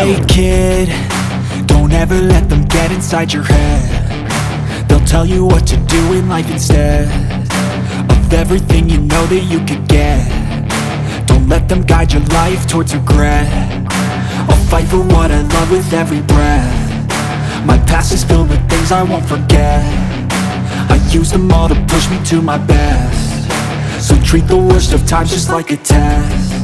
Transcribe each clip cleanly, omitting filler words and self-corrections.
Hey kid, don't ever let them get inside your head. They'll tell you what to do in life instead of everything you know that you could get. Don't let them guide your life towards regret. I'll fight for what I love with every breath. My past is filled with things I won't forget. I use them all to push me to my best. So treat the worst of times just like a test.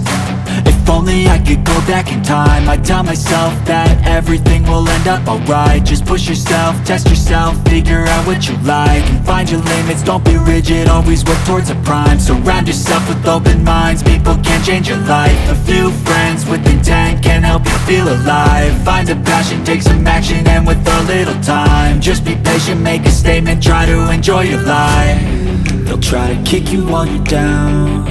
If only I could go back in time, I'd tell myself that everything will end up alright. Just push yourself, test yourself, figure out what you like, and find your limits, don't be rigid, always work towards a prime. Surround yourself with open minds, people can change your life. A few friends with intent can help you feel alive. Find a passion, take some action, and with a little time, just be patient, make a statement, try to enjoy your life. They'll try to kick you while you're down.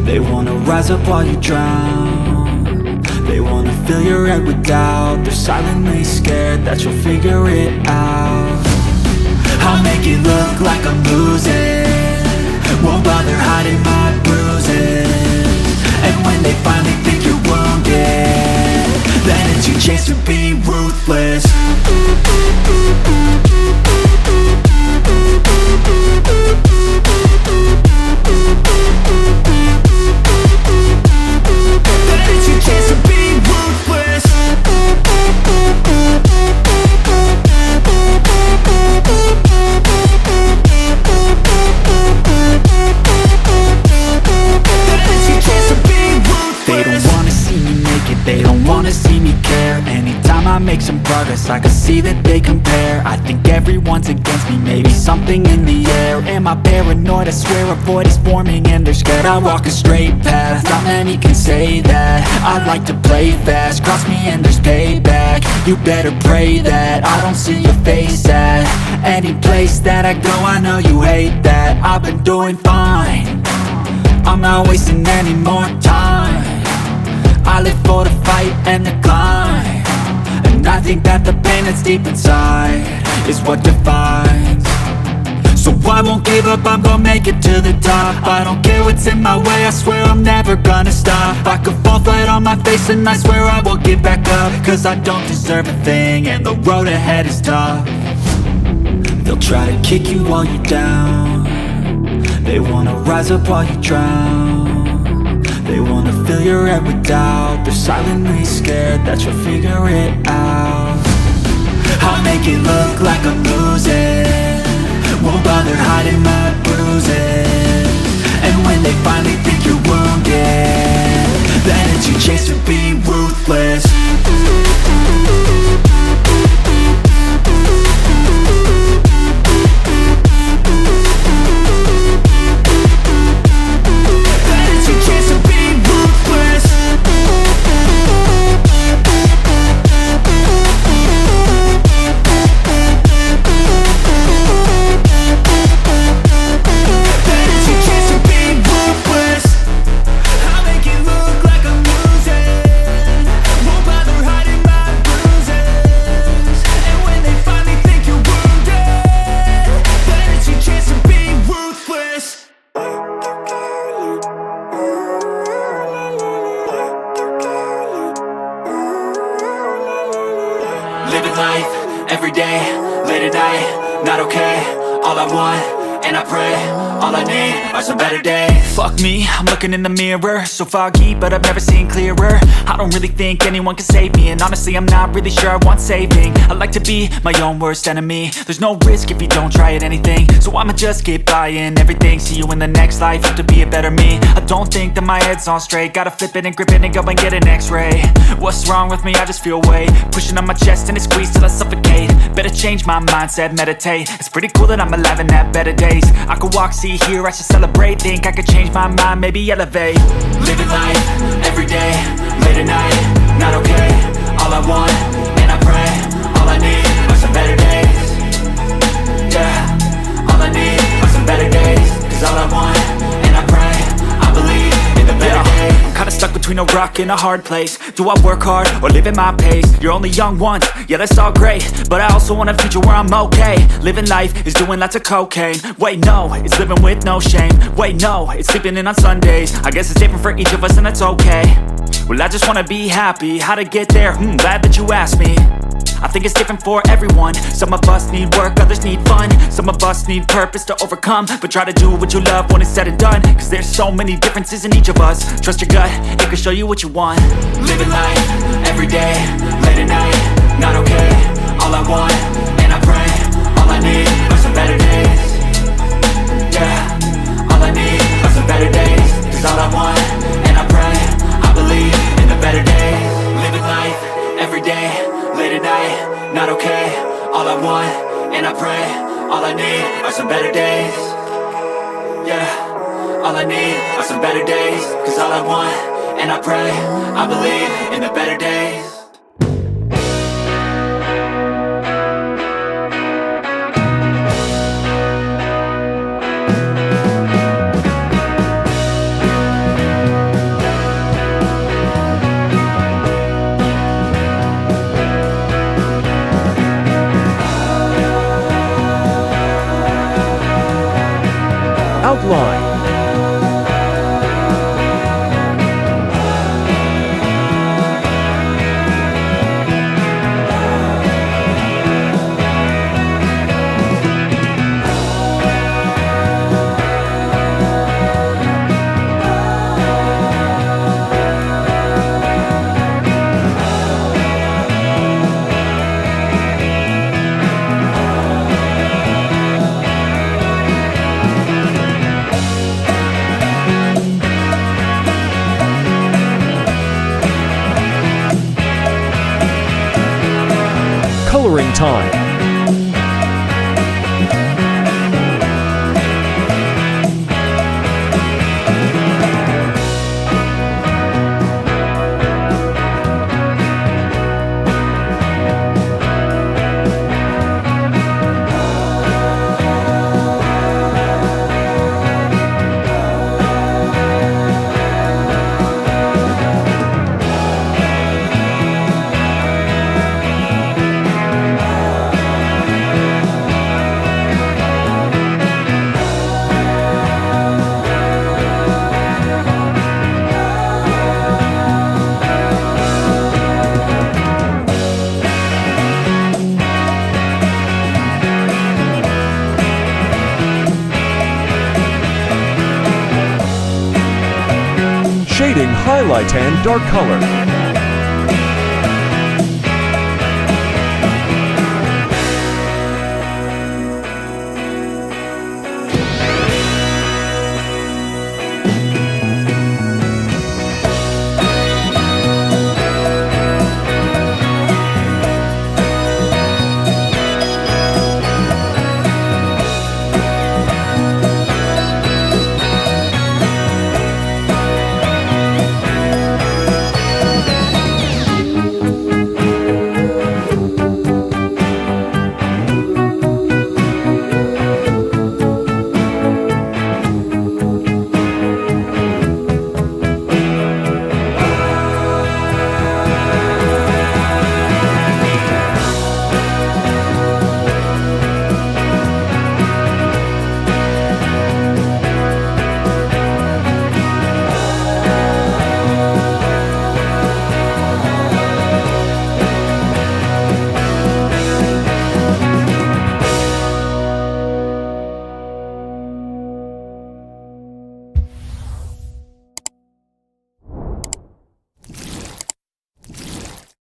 They wanna rise up while you drown. They wanna fill your head with doubt. They're silently scared that you'll figure it out. I'll make it look like I'm losing, won't bother hiding my bruises. And when they finally think you're wounded, then it's your chance to be ruthless. They don't wanna see me care. Anytime I make some progress, I can see that they compare. I think everyone's against me, maybe something in the air. Am I paranoid? I swear a void is forming and they're scared I walk a straight path. Not many can say that. I like to play fast, cross me and there's payback. You better pray that I don't see your face at any place that I go. I know you hate that. I've been doing fine, I'm not wasting any more time. I live for the fight and the climb, and I think that the pain that's deep inside is what defines. So I won't give up, I'm gonna make it to the top. I don't care what's in my way, I swear I'm never gonna stop. I could fall flat on my face and I swear I will get back up, cause I don't deserve a thing and the road ahead is tough. They'll try to kick you while you're down. They wanna rise up while you drown. They wanna fill your head with doubt. They're silently scared that you'll figure it out. I'll make it look like I'm losing, won't bother hiding my bruises. And when they finally think you're wounded, then it's your chance to be ruthless. Living life, everyday, late at night, not okay. All I want, and I pray, all I need are some better days. Fuck me, I'm looking in the mirror, so foggy, but I've never seen clearer. I don't really think anyone can save me, and honestly I'm not really sure I want saving. I like to be my own worst enemy. There's no risk if you don't try at anything, so I'ma just keep buying everything. See you in the next life, have to be a better me. I don't think that my head's on straight, gotta flip it and grip it and go and get an x-ray. What's wrong with me? I just feel weight pushing on my chest and it squeezes till I suffocate. Better change my mindset, meditate. It's pretty cool that I'm alive and have better days. I could walk, see, hear, I should celebrate. Think I could change my mind, maybe elevate. Living life, everyday, late at night, not okay. All I want, and I pray, all I need are some better days. Yeah, all I need are some better days. Cause all I want, and I pray, I believe in the better days. I'm kinda stuck between a rock and a hard place. Do I work hard or live at my pace? You're only young once, yeah that's all great, but I also want a future where I'm okay. Living life is doing lots of cocaine. Wait no, it's living with no shame. Wait no, it's sleeping in on Sundays. I guess it's different for each of us and that's okay. Well, I just wanna be happy. How to get there? Glad that you asked me. I think it's different for everyone. Some of us need work, others need fun. Some of us need purpose to overcome. But try to do what you love when it's said and done, cause there's so many differences in each of us. Trust your gut, it can show you what you want. Living life, everyday, late at night, not okay. All I want, and I pray, all I need are some better days. Yeah, all I need are some better days. Cause all I want, and I pray, I believe in the better days. Living life, everyday, late at night, not okay. All I want, and I pray, all I need are some better days. Yeah, all I need are some better days. Cause all I want, and I pray, I believe in the better days. Outline. Coloring time. Shading, highlight, and dark color.